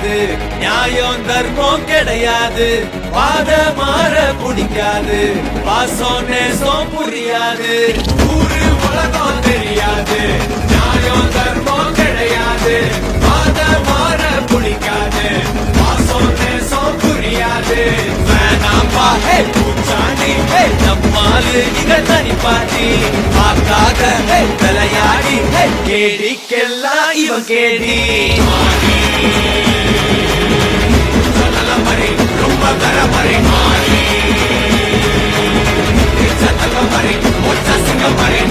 பிடிக்காது, நியாயம் தர்மம் கிடையாது, பாத மாற பிடிக்காது, பாசம் நேசம் புரியாது, ஊரு உலகம் தெரியாது, நியாயம் தர்மம் கிடையாது, பாத மாற பிடிக்காது, பாசம் நேசம் புரியாது. வேணாம்பா ஹே பூச்சாண்டி, ஹே நம்மாலு இங்க தனிப்பாட்டி, பார்க்காத ஹே விளையாடி, ஹே கேடிக்கெல்லாம் இவன் கேடி. ரொம்ப கரமறை மாறி, சத்தங்க மறை, ஒற்ற சிங்க மறை.